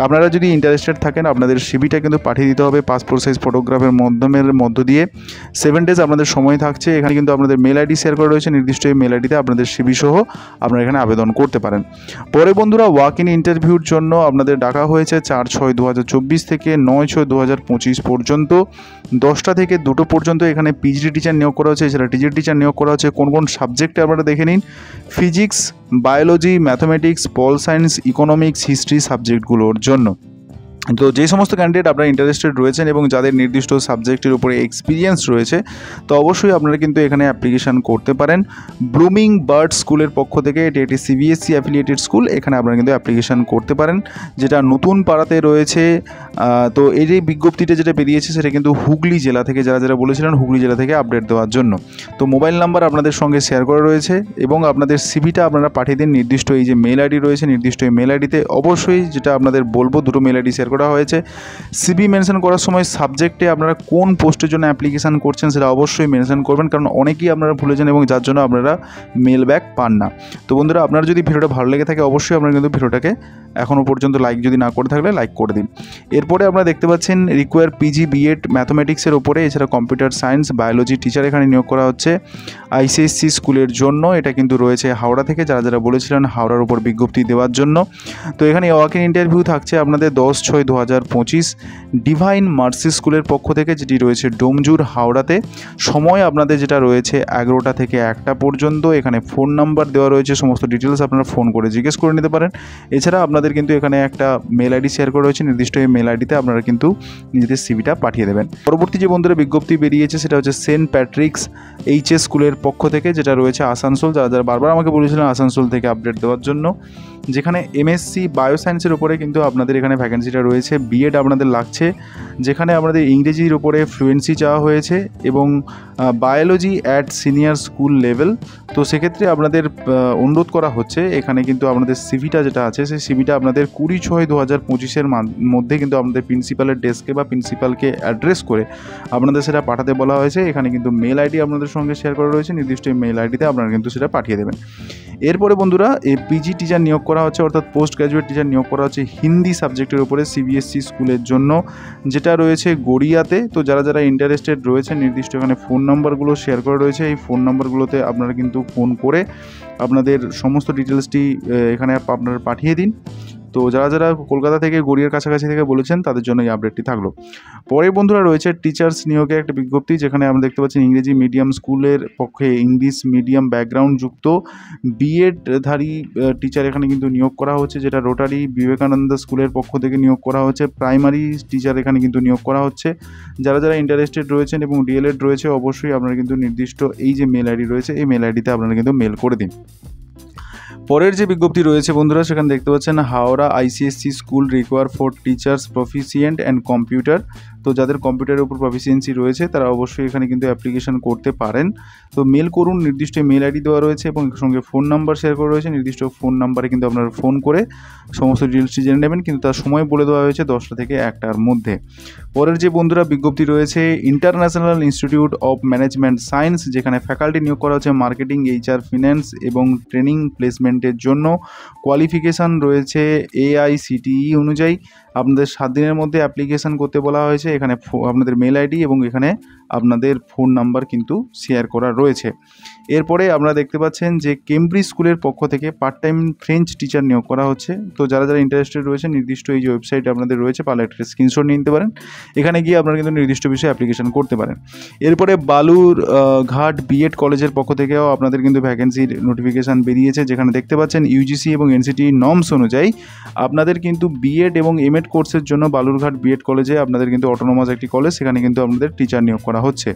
Speaker 1: আপনারা যদি ইন্টারেস্টেড থাকেন আপনাদের সিভিটা কিন্তু পাঠিয়ে দিতে হবে পাসপোর্ট সাইজ ফটোগ্রাফের মধ্য দিয়ে। 7 ডেজ আপনাদের সময় থাকছে। এখানে কিন্তু আপনাদের মেল আইডি শেয়ার করা রয়েছে, নির্দিষ্ট এই মেল আইডিতে আপনাদের সিভি সহ আপনারা এখানে আবেদন করতে পারেন। পরে বন্ধুরা ওয়াক ইন ইন্টারভিউর জন্য আপনাদের ডাকা হয়েছে 4/6/2024 থেকে 9/6/2025 পর্যন্ত, 10টা থেকে 2টো পর্যন্ত। এখানে পিজিটি টিচার নিয়োগ করা হচ্ছে, এছাড়া টিজিটি টিচার নিয়োগ করা হচ্ছে। কোন কোন সাবজেক্টে আপনারা দেখে নিন, physics, biology, mathematics, pol science, economics, history সাবজেক্টগুলোর জন্য। তো যে সমস্ত ক্যান্ডিডেট আপনারা ইন্টারেস্টেড রয়েছেন এবং যাদের নির্দিষ্ট সাবজেক্টের উপরে এক্সপিরিয়েন্স রয়েছে, তো অবশ্যই আপনারা কিন্তু এখানে অ্যাপ্লিকেশান করতে পারেন। ব্লুমিং বার্ড স্কুলের পক্ষ থেকে, এটি একটি সিবিএসসি অ্যাফিলিয়েটেড স্কুল, এখানে আপনারা কিন্তু অ্যাপ্লিকেশান করতে পারেন, যেটা নতুন পাড়াতে রয়েছে। তো এই যে বিজ্ঞপ্তিটা যেটা বেরিয়েছে সেটা কিন্তু হুগলি জেলা থেকে, যারা বলেছিলেন হুগলি জেলা থেকে আপডেট দেওয়ার জন্য। তো মোবাইল নাম্বার আপনাদের সঙ্গে শেয়ার করা রয়েছে এবং আপনাদের সিভিটা আপনারা পাঠিয়ে দিন নির্দিষ্ট এই যে মেল আইডি রয়েছে, নির্দিষ্ট এই মেল আইডিতে। অবশ্যই যেটা আপনাদের বলবো, 2টো মেল আইডি শেয়ার করা হয়েছে। সিভি মেনশন করার সময় সাবজেক্টে আপনারা কোন পোস্টের জন্য অ্যাপ্লিকেশান করছেন সেটা অবশ্যই মেনশন করবেন, কারণ অনেকেই আপনারা ভুলে যান এবং যার জন্য আপনারা মেল ব্যাক পান না। তো বন্ধুরা, আপনারা যদি ভিডিওটা ভালো লেগে থাকে অবশ্যই আপনারা কিন্তু ভিডিওটাকে এখনও পর্যন্ত লাইক যদি না করে থাকলে লাইক করে দিন। এরপরে আপনারা দেখতে পাচ্ছেন রিকোয়ার পিজি বিএড ম্যাথমেটিক্সের ওপরে, এছাড়া কম্পিউটার সায়েন্স, বায়োলজি টিচার এখানে নিয়োগ করা হচ্ছে আইসিএসসি স্কুলের জন্য। এটা কিন্তু রয়েছে হাওড়া থেকে, যারা বলেছিলেন হাওড়ার উপর বিজ্ঞপ্তি দেওয়ার জন্য। তো এখানে ওয়াক ইন ইন্টারভিউ থাকছে আপনাদের 10/6/2025 ডিভাইন মার্সি স্কুলের পক্ষ থেকে, যেটি রয়েছে ডোমজুর হাওড়াতে। সময় আপনাদের যেটা রয়েছে 11টা থেকে 1টা পর্যন্ত। এখানে ফোন নাম্বার দেওয়া রয়েছে, সমস্ত ডিটেলস আপনারা ফোন করে জিজ্ঞেস করে নিতে পারেন। এছাড়া আপনাদের কিন্তু এখানে একটা মেল আইডি শেয়ার করা রয়েছে, নির্দিষ্ট এই মেল আইডিতে আপনারা কিন্তু নিজেদের সিভিটা পাঠিয়ে দেবেন। পরবর্তী যে বন্ধুরা বিজ্ঞপ্তি বেরিয়েছে সেটা হচ্ছে সেন্ট প্যাট্রিক্স এইচএস স্কুলের পক্ষ থেকে, যেটা রয়েছে আসানসোল। যারা বারবার আমাকে বলেছিলেন আসানসোল থেকে আপডেট দেওয়ার জন্য, যেখানে এমএসসি বায়োসায়েন্সের উপরে কিন্তু আপনাদের এখানে ভ্যাকেন্সিটা রয়েছে। বিএড আপনাদের লাগছে, যেখানে আপনাদের ইংরেজির উপরে ফ্লুয়েন্সি চাওয়া হয়েছে এবং biology at senior school level. তো সেক্ষেত্রে আপনাদের অনুরোধ করা হচ্ছে এখানে কিন্তু আপনাদের সিভিটা যেটা আছে সেই সিভিটা আপনাদের 20/6/2025 মধ্যে কিন্তু আপনাদের প্রিন্সিপালের ডেস্কে বা প্রিন্সিপালকে অ্যাড্রেস করে আপনাদের সেটা পাঠাতে বলা হয়েছে। এখানে কিন্তু মেল আইডি আপনাদের সঙ্গে শেয়ার করা রয়েছে, নির্দিষ্ট মেল আইডিতে আপনারা কিন্তু সেটা পাঠিয়ে দেবেন। এরপরে বন্ধুরা এই পিজি টিচার নিয়োগ করা হচ্ছে, অর্থাৎ পোস্ট গ্র্যাজুয়েট টিচার নিয়োগ করা হচ্ছে হিন্দি সাবজেক্টের উপরে সিবিএসসি স্কুলের জন্য, যেটা রয়েছে গড়িয়াতে। তো যারা ইন্টারেস্টেড রয়েছে নির্দিষ্ট এখানে ফোন নাম্বারগুলো শেয়ার করা রয়েছে। এই ফোন নাম্বারগুলোতে আপনারা কিন্তু ফোন করে আপনাদের সমস্ত ডিটেলসটি এখানে আপনারা পাঠিয়ে দিন। তো যারা কলকাতা থেকে গড়িয়ার কাছাকাছি থেকে বলেছেন তাদের জন্য এই আপডেটটি থাকলো। পরে বন্ধুরা রয়েছে টিচার্স নিয়োগের একটা বিজ্ঞপ্তি, যেখানে আমরা দেখতে পাচ্ছি ইংরেজি মিডিয়াম স্কুলের পক্ষে ইংলিশ মিডিয়াম ব্যাকগ্রাউন্ড যুক্ত বিএডধারী টিচার এখানে কিন্তু নিয়োগ করা হচ্ছে, যেটা রোটারি বিবেকানন্দ স্কুলের পক্ষ থেকে নিয়োগ করা হচ্ছে। প্রাইমারি টিচার এখানে কিন্তু নিয়োগ করা হচ্ছে। যারা ইন্টারেস্টেড রয়েছেন এবং ডিএলএড রয়েছে অবশ্যই আপনারা কিন্তু নির্দিষ্ট এই যে মেল আইডি রয়েছে এই মেল আইডিতে আপনারা কিন্তু মেল করে দিন। পরের যে বিজ্ঞপ্তি রয়েছে বন্ধুরা, সেখানে দেখতে পাচ্ছেন Howrah ICSE school require for teachers proficient and computer. তো যাদের কম্পিউটারের উপর প্রফিসিয়েন্সি রয়েছে তারা অবশ্যই এখানে কিন্তু অ্যাপ্লিকেশন করতে পারেন। তো মেল করুন, নির্দিষ্ট মেল আইডি দেওয়া রয়েছে এবং সঙ্গে ফোন নাম্বার শেয়ার করা রয়েছে। নির্দিষ্ট ফোন নাম্বারে কিন্তু আপনারা ফোন করে সমস্ত ডিটেলসটি জেনে নেবেন, কিন্তু তার সময় বলে দেওয়া হয়েছে 10টা থেকে 1টার মধ্যে। পরের যে বন্ধুরা বিজ্ঞপ্তি রয়েছে, international institute of management science, যেখানে ফ্যাকাল্টি নিয়োগ করা হচ্ছে মার্কেটিং, HR, ফিন্যান্স এবং ট্রেনিং প্লেসমেন্টের জন্য। কোয়ালিফিকেশান রয়েছে AICTE অনুযায়ী। আপনাদের 7 দিনের মধ্যে অ্যাপ্লিকেশান করতে বলা হয়েছে। এখানে আপনাদের মেল আইডি এবং এখানে আপনাদের ফোন নাম্বার কিন্তু শেয়ার করা রয়েছে। এরপরে আপনারা দেখতে পাচ্ছেন যে কেমব্রিজ স্কুলের পক্ষ থেকে পার্ট টাইম ফ্রেঞ্চ টিচার নিয়োগ করা হচ্ছে। তো যারা যারা ইন্টারেস্টেড রয়েছে, নির্দিষ্ট এই যে ওয়েবসাইট আপনাদের রয়েছে, পারলে একটা স্ক্রিনশট নিয়ে নিতে পারেন। এখানে গিয়ে আপনারা কিন্তু নির্দিষ্ট বিষয়ে অ্যাপ্লিকেশন করতে পারেন। এরপরে বালুর ঘাট বিএড কলেজের পক্ষ থেকেও আপনাদের কিন্তু ভ্যাকেন্সির নোটিফিকেশান বেরিয়েছে, যেখানে দেখতে পাচ্ছেন UGC এবং NCTE নর্মস অনুযায়ী আপনাদের কিন্তু বিএড এবং MEd কোর্সের জন্য বালুরঘাট বিএড কলেজে আপনাদের কিন্তু অটোনোমাস একটি কলেজ, সেখানে কিন্তু আপনাদের টিচার নিয়োগ করা হচ্ছে।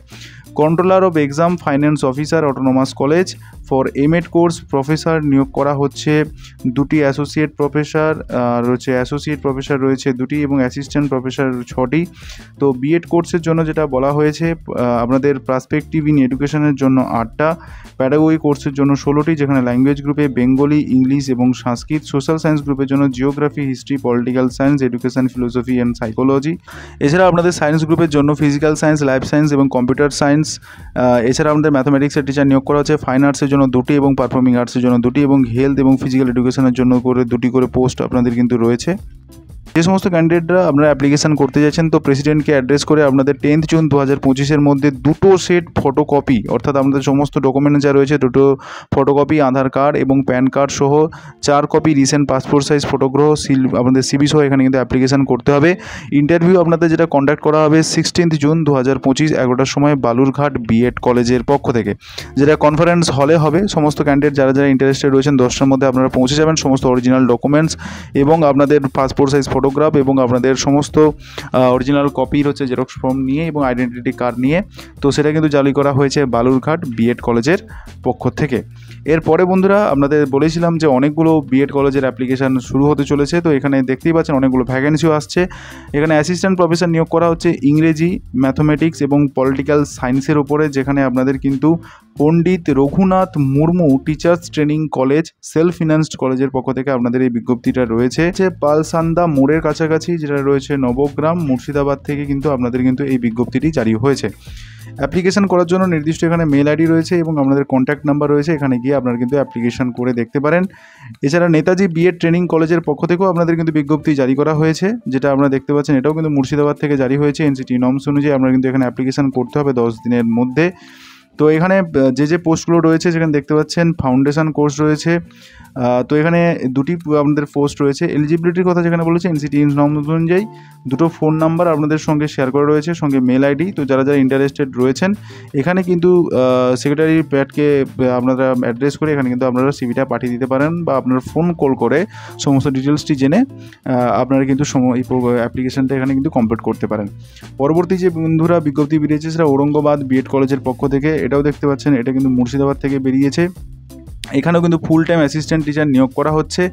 Speaker 1: Controller of exam finance officer autonomous college for MEd course professor নিয়োগ করা হচ্ছে 2টি, অ্যাসোসিয়েট প্রফেসর রয়েছে, অ্যাসোসিয়েট প্রফেসর রয়েছে 2টি এবং অ্যাসিস্ট্যান্ট প্রফেসর 6টি। তো বিএড কোর্সের জন্য যেটা বলা হয়েছে, আপনাদের পার্সপেক্টিভ ইন এডুকেশনের জন্য 8টা, প্যাডাগোগি কোর্সের জন্য 16টি, যেখানে ল্যাঙ্গুয়েজ গ্রুপে বেঙ্গলি, ইংলিশ এবং সংস্কৃত, সোশ্যাল সায়েন্স গ্রুপের জন্য geography, history, political science, education, philosophy and psychology. এছাড়া আপনাদের সায়েন্স গ্রুপের জন্য ফিজিক্যাল সায়েন্স, লাইফ সায়েন্স এবং কম্পিউটার সায়েন্স। এছাড়া আমাদের ম্যাথামেটিক্সের টিচার নিয়োগ করা হচ্ছে। ফাইন আর্টসের জন্য 2টি এবং পারফর্মিং আর্টসের জন্য 2টি এবং হেলথ এবং ফিজিক্যাল এডুকেশনের জন্য করে 2টি করে পোস্ট আপনাদের কিন্তু রয়েছে। যে সমস্ত ক্যান্ডিডেটরা আপনারা অ্যাপ্লিকেশন করতে যাচ্ছেন, তো প্রেসিডেন্টকে অ্যাড্রেস করে আপনাদের 10th জুন 2025-এর মধ্যে 2টো সেট ফটোকপি, অর্থাৎ আমাদের সমস্ত ডকুমেন্টস যা রয়েছে 2টো ফটোকপি, আধার কার্ড এবং প্যান কার্ড সহ 4 copy recent passport size photograph, আপনাদের CV সহ এখানে কিন্তু অ্যাপ্লিকেশন করতে হবে। ইন্টারভিউ আপনাদের যেটা কন্ডাক্ট করা হবে 16th জুন 2025 11টার সময় বালুরঘাট বিএড কলেজের পক্ষ থেকে, যেটা কনফারেন্স হলে হবে। সমস্ত ক্যান্ডিডেট যারা যারা ইন্টারেস্টেড রয়েছেন 10টার মধ্যে আপনারা পৌঁছে যাবেন, সমস্ত অরিজিনাল ডকুমেন্টস এবং আপনাদের পাসপোর্ট সাইজ ফটোগ্রাফ এবং আপনাদের সমস্ত অরিজিনাল কপির হচ্ছে জেরক্স ফর্ম নিয়ে এবং আইডেন্টিটি কার্ড নিয়ে। তো সেটা কিন্তু জারি করা হয়েছে বালুরঘাট বিএড কলেজের পক্ষ থেকে। এরপরে বন্ধুরা আপনাদের বলেছিলাম যে অনেকগুলো বিএড কলেজের অ্যাপ্লিকেশান শুরু হতে চলেছে। তো এখানে দেখতেই পাচ্ছেন অনেকগুলো ভ্যাকেন্সিও আসছে। এখানে অ্যাসিস্ট্যান্ট প্রফেসর নিয়োগ করা হচ্ছে ইংরেজি, ম্যাথমেটিক্স এবং পলিটিক্যাল সায়েন্সের ওপরে, যেখানে আপনাদের কিন্তু Pandit Raghunath Murmu teachers training college self financed কলেজের পক্ষ থেকে আপনাদের এই বিজ্ঞপ্তিটা রয়েছে। পালসান্দা মোড়ের কাছাকাছি যেটা রয়েছে নবগ্রাম, মুর্শিদাবাদ থেকে কিন্তু আপনাদের কিন্তু এই বিজ্ঞপ্তিটি জারি হয়েছে। অ্যাপ্লিকেশন করার জন্য নির্দিষ্ট এখানে মেল আইডি রয়েছে এবং আপনাদের কন্ট্যাক্ট নাম্বার রয়েছে, এখানে গিয়ে আপনারা কিন্তু অ্যাপ্লিকেশন করে দেখতে পারেন। এছাড়া নেতাজি বিএড ট্রেনিং কলেজের পক্ষ থেকেও আপনাদের কিন্তু বিজ্ঞপ্তি জারি করা হয়েছে, যেটা আপনারা দেখতে পাচ্ছেন, এটাও কিন্তু মুর্শিদাবাদ থেকে জারি হয়েছে। NCTE নর্মস অনুযায়ী আপনারা কিন্তু এখানে অ্যাপ্লিকেশন করতে হবে 10 দিনের মধ্যে। তো এখানে যে পোস্টগুলো রয়েছে সেখানে দেখতে পাচ্ছেন ফাউন্ডেশন কোর্স রয়েছে। তো এখানে 2টি আপনাদের পোস্ট রয়েছে। এলিজিবিলিটির কথা যেখানে বলেছে NCTE নর্মস অনুযায়ী 2টো ফোন নাম্বার আপনাদের সঙ্গে শেয়ার করা রয়েছে, সঙ্গে মেল আইডি। তো যারা যারা ইন্টারেস্টেড রয়েছেন এখানে কিন্তু সেক্রেটারি প্যাডকে আপনারা অ্যাড্রেস করে এখানে কিন্তু আপনারা CVটা পাঠিয়ে দিতে পারেন, বা আপনারা ফোন কল করে সমস্ত ডিটেলসটি জেনে আপনারা কিন্তু এই অ্যাপ্লিকেশানটা এখানে কিন্তু কমপ্লিট করতে পারেন। পরবর্তী যে বন্ধুরা বিজ্ঞপ্তি বেরিয়েছে সেটা ঔরঙ্গাবাদ বিএড কলেজের পক্ষ থেকে। এটাও দেখতে পাচ্ছেন, এটা কিন্তু মুর্শিদাবাদ থেকে বেরিয়েছে। এখানেও কিন্তু ফুল টাইম অ্যাসিস্ট্যান্ট টিচার নিয়োগ করা হচ্ছে।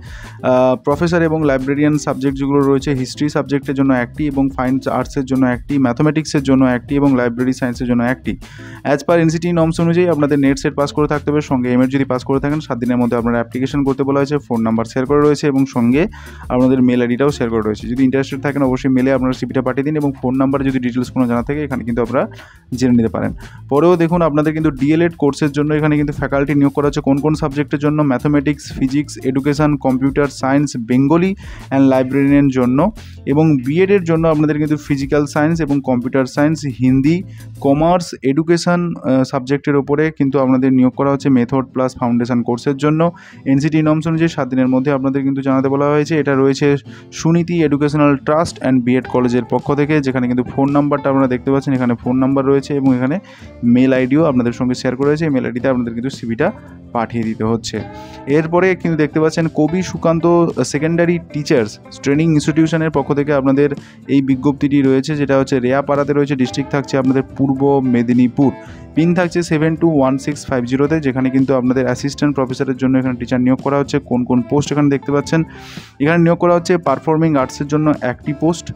Speaker 1: প্রফেসর এবং লাইব্রেরিয়ান সাবজেক্ট যেগুলো রয়েছে, হিস্ট্রি সাবজেক্টের জন্য 1টি এবং ফাইন আর্টসের জন্য 1টি, ম্যাথমেটিক্সের জন্য 1টি এবং লাইব্রেরি সায়েন্সের জন্য 1টি। অ্যাজ পার NCTE নর্মস অনুযায়ী আপনাদের নেট সেট পাস করে থাকতে হবে, সঙ্গে MEd যদি পাস করে থাকেন 7 দিনের মধ্যে আপনারা অ্যাপ্লিকেশন করতে বলা হয়েছে। ফোন নাম্বার শেয়ার করা রয়েছে এবং সঙ্গে আপনাদের মেল আইডিটাও শেয়ার করা রয়েছে। যদি ইন্টারেস্টেড থাকেন অবশ্যই মেলে আপনারা CVটা পাঠিয়ে দিন এবং ফোন নাম্বারে যদি ডিটেলস কোনো জানা থাকে এখানে কিন্তু আপনারা জেনে নিতে পারেন। পরেও দেখুন আপনাদের কিন্তু DLED কোর্সের জন্য এখানে কিন্তু ফ্যাকাল্টি নিয়োগ করা হচ্ছে কোন কোন সাবজেক্টের জন্য, mathematics, physics, education, computer science, Bengali and librarian জন্য। এবং বিএডের জন্য আপনাদের কিন্তু ফিজিক্যাল সায়েন্স এবং computer science, Hindi, commerce, education সাবজেক্টের ওপরে কিন্তু আপনাদের নিয়োগ করা হচ্ছে মেথড প্লাস ফাউন্ডেশন কোর্সের জন্য। NCTE নর্মস অনুযায়ী 7 দিনের মধ্যে আপনাদের কিন্তু জানাতে বলা হয়েছে। এটা রয়েছে Suniti educational trust and B Ed কলেজের পক্ষ থেকে, যেখানে কিন্তু ফোন নাম্বারটা আপনারা দেখতে পাচ্ছেন, এখানে ফোন নাম্বার রয়েছে এবং এখানে মেল আইডিও আপনাদের সঙ্গে শেয়ার করা হয়েছে। মেল আইডিতে আপনাদের কিন্তু CVটা পাঠিয়ে দিতে হচ্ছে। এরপরে কিন্তু দেখতে পাচ্ছেন কবি সুকান্ত সেকেন্ডারি টিচার্স ট্রেনিং ইনস্টিটিউশনের পক্ষ থেকে আপনাদের এই বিজ্ঞপ্তিটি রয়েছে, যেটা হচ্ছে রেয়াপাড়াতে রয়েছে। ডিস্ট্রিক্ট থাকছে আপনাদের পূর্ব মেদিনীপুর, পিন থাকছে 721650-তে, যেখানে কিন্তু আপনাদের অ্যাসিস্ট্যান্ট প্রফেসরের জন্য এখানে টিচার নিয়োগ করা হচ্ছে। কোন কোন পোস্ট এখানে দেখতে পাচ্ছেন, এখানে নিয়োগ করা হচ্ছে পারফর্মিং আর্টসের জন্য 1টি পোস্ট,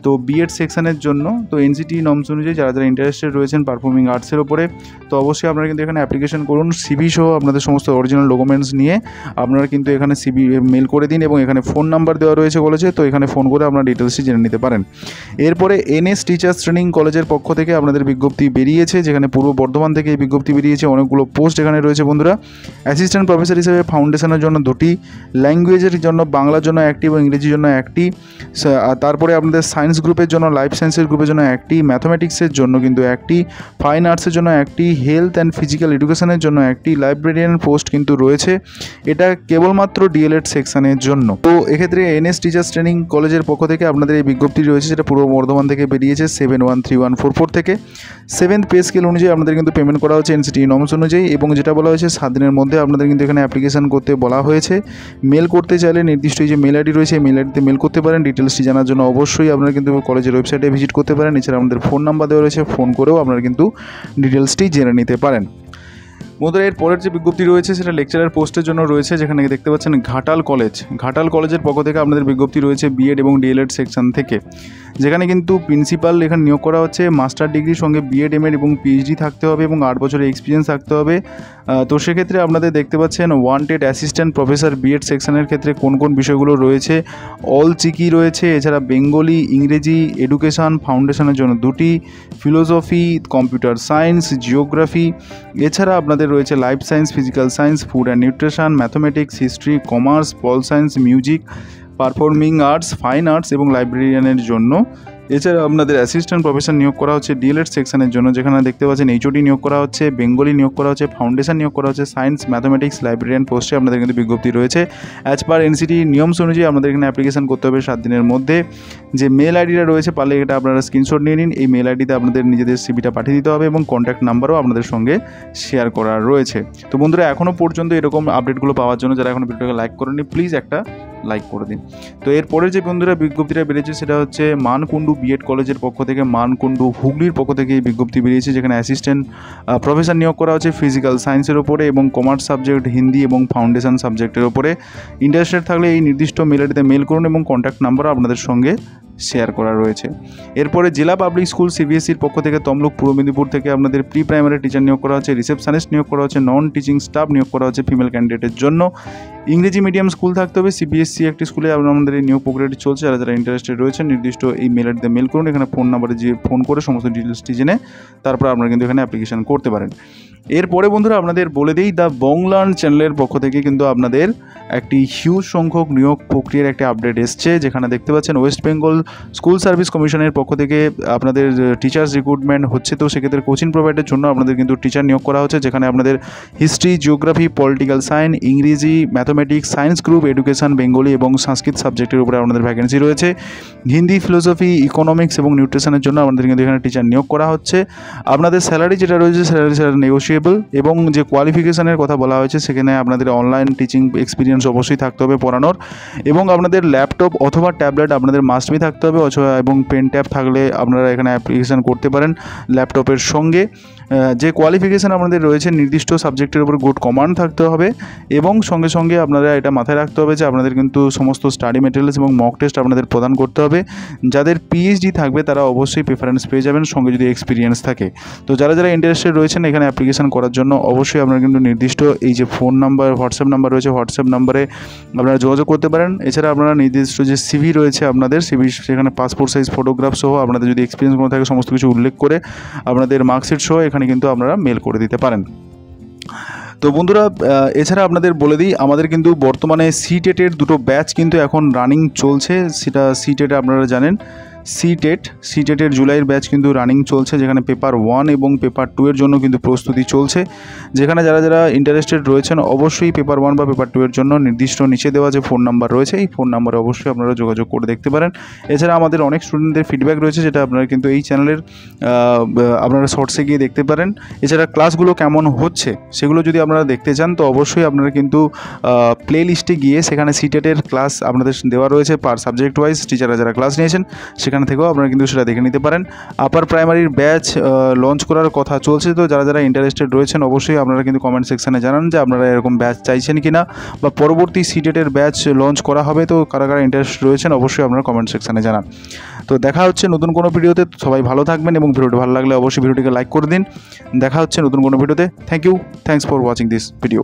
Speaker 1: তো বিএড সেকশনের জন্য। তো এনসিটি নর্মস অনুযায়ী যারা যারা ইন্টারেস্টেড রয়েছেন পারফর্মিং আর্টসের ওপরে, তো অবশ্যই আপনারা কিন্তু এখানে অ্যাপ্লিকেশন করুন। সিভি সহ আপনাদের সমস্ত অরিজিনাল ডকুমেন্টস নিয়ে আপনারা কিন্তু এখানে সিভি মেল করে দিন, এবং এখানে ফোন নাম্বার দেওয়া রয়েছে কলেজে, তো এখানে ফোন করে আপনারা ডিটেলসটি জেনে নিতে পারেন। এরপরে এনএস টিচার্স ট্রেনিং কলেজের পক্ষ থেকে আপনাদের বিজ্ঞপ্তি বেরিয়েছে, যেখানে পূর্ব বর্ধমান থেকে এই বিজ্ঞপ্তি বেরিয়েছে। অনেকগুলো পোস্ট এখানে রয়েছে বন্ধুরা। অ্যাসিস্ট্যান্ট প্রফেসর হিসেবে ফাউন্ডেশনের জন্য 2টি, ল্যাঙ্গুয়েজের জন্য বাংলার জন্য 1টি এবং ইংরেজির জন্য 1টি, তারপরে আপনাদের সায়েন্স গ্রুপের জন্য, লাইফ সায়েন্সের গ্রুপের জন্য 1টি, ম্যাথমেটিক্সের জন্য কিন্তু 1টি, ফাইন আর্টসের জন্য 1টি, হেলথ অ্যান্ড ফিজিক্যাল এডুকেশনের জন্য 1টি, লাইব্রেরিয়ান পোস্ট কিন্তু রয়েছে। এটা কেবলমাত্র ডিএলএড সেকশনের জন্য। তো এক্ষেত্রে এনএস টিচার্স ট্রেনিং কলেজের পক্ষ থেকে আপনাদের এই বিজ্ঞপ্তি রয়েছে, যেটা পূর্ব বর্ধমান থেকে বেরিয়েছে 713144 থেকে। 7th পে স্কেল অনুযায়ী আপনাদের কিন্তু পেমেন্ট করা হচ্ছে এনসিটি নর্মস অনুযায়ী, এবং যেটা বলা হয়েছে 7 দিনের মধ্যে আপনাদের কিন্তু এখানে অ্যাপ্লিকেশন করতে বলা হয়েছে। মেল করতে চাইলে নির্দিষ্ট এই যে মেল আইডি রয়েছে, মেল আইডিতে মেল করতে পারেন। ডিটেলসটি জানার জন্য অবশ্যই আপনারা কিন্তু কলেজের ওয়েবসাইটে ভিজিট করতে পারেন। এছাড়া আমাদের ফোন নাম্বার দেওয়া রয়েছে, ফোন করেও আপনারা কিন্তু ডিটেলসটি জেনে নিতে পারেন। বন্ধুরা, এর পরের যে বিজ্ঞপ্তি রয়েছে সেটা লেকচারার পোস্টের জন্য রয়েছে, যেখানে দেখতে পাচ্ছেন ঘাটাল কলেজের পক্ষ থেকে আপনাদের বিজ্ঞপ্তি রয়েছে বিএড এবং ডিএলএড সেকশন থেকে, যেখানে কিন্তু প্রিন্সিপাল এখানে নিয়োগ করা হচ্ছে। মাস্টার ডিগ্রির সঙ্গে বিএড এমএড এবং পিএইচডি থাকতে হবে এবং 8 বছরের এক্সপিরিয়েন্স থাকতে হবে। তো সেক্ষেত্রে আপনাদের দেখতে পাচ্ছেন ওয়ান্টেড অ্যাসিস্ট্যান্ট প্রফেসর বিএড সেকশনের ক্ষেত্রে কোন কোন বিষয়গুলো রয়েছে। অল চিকি রয়েছে, এছাড়া বেঙ্গলি, ইংরেজি, এডুকেশন ফাউন্ডেশনের জন্য 2টি, ফিলোসফি, কম্পিউটার সায়েন্স, জিওগ্রাফি, এছাড়া আপনাদের রয়েছে life science, physical science, food and nutrition, mathematics, history, commerce, Paul science, music, performing arts, fine arts এবং লাইব্রেরিয়ানের জন্য। এছাড়া আপনাদের অ্যাসিস্ট্যান্ট প্রফেসর নিয়োগ করা হচ্ছে ডিএলএড সেকশনের জন্য, যেখানে দেখতে পাচ্ছেন এইচওডি নিয়োগ করা হচ্ছে, বেঙ্গলি নিয়োগ করা হচ্ছে, ফাউন্ডেশন নিয়োগ করা হচ্ছে, সায়েন্স, ম্যাথমেটিক্স, লাইব্রেরিয়ান পোস্টে আপনাদের কিন্তু বিজ্ঞপ্তি রয়েছে। অ্যাজ পার এনসিটি নিয়মস অনুযায়ী আপনাদের এখানে অ্যাপ্লিকেশন করতে হবে 7 দিনের মধ্যে। যে মেল আইডিটা রয়েছে পারলে এটা আপনারা স্ক্রিনশট নিয়ে নিন। এই মেল আইডিতে আপনাদের নিজেদের সিভিটা পাঠিয়ে দিতে হবে এবং কন্ট্যাক্ট নাম্বারও আপনাদের সঙ্গে শেয়ার করা রয়েছে। তো বন্ধুরা, এখনও পর্যন্ত এরকম আপডেটগুলো পাওয়ার জন্য যারা এখনও ভিডিওটাকে লাইক করেননি, প্লিজ একটা লাইক করে দিন। তো এরপরে যে বন্ধুরা বিজ্ঞপ্তিটা বেরিয়েছে সেটা হচ্ছে মানকুণ্ডু বিএড কলেজের পক্ষ থেকে, মানকুণ্ডু হুগলির পক্ষ থেকে এই বিজ্ঞপ্তি বেরিয়েছে, যেখানে অ্যাসিস্ট্যান্ট প্রফেসর নিয়োগ করা হচ্ছে ফিজিক্যাল সায়েন্সের ওপরে এবং কমার্স সাবজেক্ট, হিন্দি এবং ফাউন্ডেশন সাবজেক্টের ওপরে। ইন্টারেস্টেড থাকলে এই নির্দিষ্ট মেল আইডিতে মেল করুন এবং কন্ট্যাক্ট নাম্বারও আপনাদের সঙ্গে শেয়ার করা রয়েছে। এরপরে জেলা পাবলিক স্কুল সিবিএসসির পক্ষ থেকে তমলুক পূর্ব মেদিনীপুর থেকে আপনাদের প্রি প্রাইমারি টিচার নিয়োগ করা হচ্ছে, রিসেপশনিস্ট নিয়োগ করা হচ্ছে, নন টিচিং স্টাফ নিয়োগ করা হচ্ছে ফিমেল ক্যান্ডিডেটের জন্য। ইংরেজি মিডিয়াম স্কুল থাকতে হবে। সিবিএসসি একটি স্কুলে আমাদের এই নিয়োগ প্রক্রিয়াটি চলছে। যারা যারা ইন্টারেস্টেড রয়েছেন নির্দিষ্ট এই মেল আইডিতে মেল করুন। এখানে ফোন নাম্বারে যে ফোন করে সমস্ত ডিটেলসটি জেনে তারপর আপনারা কিন্তু এখানে অ্যাপ্লিকেশন করতে পারেন। এরপরে বন্ধুরা আপনাদের বলে দিই, দ্য বংলার্ন চ্যানেলের পক্ষ থেকে কিন্তু আপনাদের একটি হিউজ সংখ্যক নিয়োগ প্রক্রিয়ার একটি আপডেট এসছে, যেখানে দেখতে পাচ্ছেন ওয়েস্ট বেঙ্গল স্কুল সার্ভিস কমিশনের পক্ষ থেকে আপনাদের টিচার্স রিক্রুটমেন্ট হচ্ছে। তো সেক্ষেত্রে কোচিং প্রোভাইডের জন্য আপনাদের কিন্তু টিচার নিয়োগ করা হচ্ছে, যেখানে আপনাদের হিস্ট্রি, জিওগ্রাফি, পলিটিক্যাল সায়েন্স, ইংরেজি, mathematics, science group, education, Bengali এবং সংস্কৃত সাবজেক্টের উপরে আপনাদের ভ্যাকেন্সি রয়েছে। হিন্দি, ফিলোসফি, ইকোনমিক্স এবং নিউট্রিশনের জন্য আপনাদের কিন্তু এখানে টিচার নিয়োগ করা হচ্ছে। আপনাদের স্যালারি যেটা রয়েছে স্যালারি নেগোশিয়েবল, এবং যে কোয়ালিফিকেশনের কথা বলা হয়েছে সেখানে আপনাদের অনলাইন টিচিং এক্সপিরিয়েন্স অবশ্যই থাকতে হবে পড়ানোর, এবং আপনাদের ল্যাপটপ অথবা ট্যাবলেট আপনাদের মাস্ট বি থাকতে হবে, এবং পেন ট্যাব থাকলে আপনারা এখানে অ্যাপ্লিকেশান করতে পারেন ল্যাপটপের সঙ্গে। যে কোয়ালিফিকেশান আপনাদের রয়েছে নির্দিষ্ট সাবজেক্টের উপর গুড কমান্ড থাকতে হবে, এবং সঙ্গে সঙ্গে আপনারা এটা মাথায় রাখতে হবে যে আপনাদের কিন্তু সমস্ত স্টাডি মেটেরিয়ালস এবং মক টেস্ট আপনাদের প্রদান করতে হবে। যাদের পিএইচডি থাকবে তারা অবশ্যই প্রেফারেন্স পেয়ে যাবেন, সঙ্গে যদি এক্সপিরিয়েন্স থাকে। তো যারা যারা ইন্টারেস্টেড রয়েছেন এখানে অ্যাপ্লিকেশান করার জন্য অবশ্যই আপনারা কিন্তু নির্দিষ্ট এই যে ফোন নাম্বার, হোয়াটসঅ্যাপ নাম্বার রয়েছে, হোয়াটসঅ্যাপ নাম্বারে আপনারা যোগাযোগ করতে পারেন। এছাড়া আপনারা নির্দিষ্ট যে সিভি রয়েছে আপনাদের সিভি, সেখানে পাসপোর্ট সাইজ ফটোগ্রাফ সহ আপনাদের যদি এক্সপিরিয়েন্স কোনো থাকে সমস্ত কিছু উল্লেখ করে আপনাদের মার্কশিট সহ এখানে কিন্তু আপনারা মেল করে দিতে পারেন। তো বন্ধুরা, এছাড়া আপনাদের বলে দিই আমাদের কিন্তু বর্তমানে সিটেটের দুটো ব্যাচ কিন্তু এখন রানিং চলছে। সেটা সিটেট আপনারা জানেন, সিটেটের জুলাইয়ের ব্যাচ কিন্তু রানিং চলছে, যেখানে পেপার 1 এবং পেপার 2 এর জন্য কিন্তু প্রস্তুতি চলছে। যেখানে যারা যারা ইন্টারেস্টেড রয়েছেন অবশ্যই পেপার 1 বা পেপার 2 এর জন্য নির্দিষ্ট নিচে দেওয়া যে ফোন নাম্বার রয়েছে এই ফোন নাম্বারে অবশ্যই আপনারা যোগাযোগ করে দেখতে পারেন। এছাড়া আমাদের অনেক স্টুডেন্টদের ফিডব্যাক রয়েছে, যেটা আপনারা কিন্তু এই চ্যানেলের আপনারা শর্টসে গিয়ে দেখতে পারেন। এছাড়া ক্লাসগুলো কেমন হচ্ছে সেগুলো যদি আপনারা দেখতে চান তো অবশ্যই আপনারা কিন্তু প্লে লিস্টে গিয়ে সেখানে সিটেটের ক্লাস আপনাদের দেওয়া রয়েছে পার সাবজেক্ট ওয়াইজ। টিচাররা যারা ক্লাস নিয়েছেন সেখানে সেখান থেকেও আপনারা কিন্তু সেটা দেখে নিতে পারেন। আপার প্রাইমারির ব্যাচ লঞ্চ করার কথা চলছে, তো যারা যারা ইন্টারেস্টেড রয়েছেন অবশ্যই আপনারা কিন্তু কমেন্ট সেকশানে জানান যে আপনারা এরকম ব্যাচ চাইছেন কি না, বা পরবর্তী সিটেটের ব্যাচ লঞ্চ করা হবে, তো কারা কারা ইন্টারেস্ট রয়েছেন অবশ্যই আপনারা কমেন্ট সেকশানে জানান। তো দেখা হচ্ছে নতুন কোনো ভিডিওতে। সবাই ভালো থাকবেন এবং ভিডিওটি ভালো লাগলে অবশ্যই ভিডিওটিকে লাইক করে দিন। দেখা হচ্ছে নতুন কোনো ভিডিওতে। Thanks for watching this video.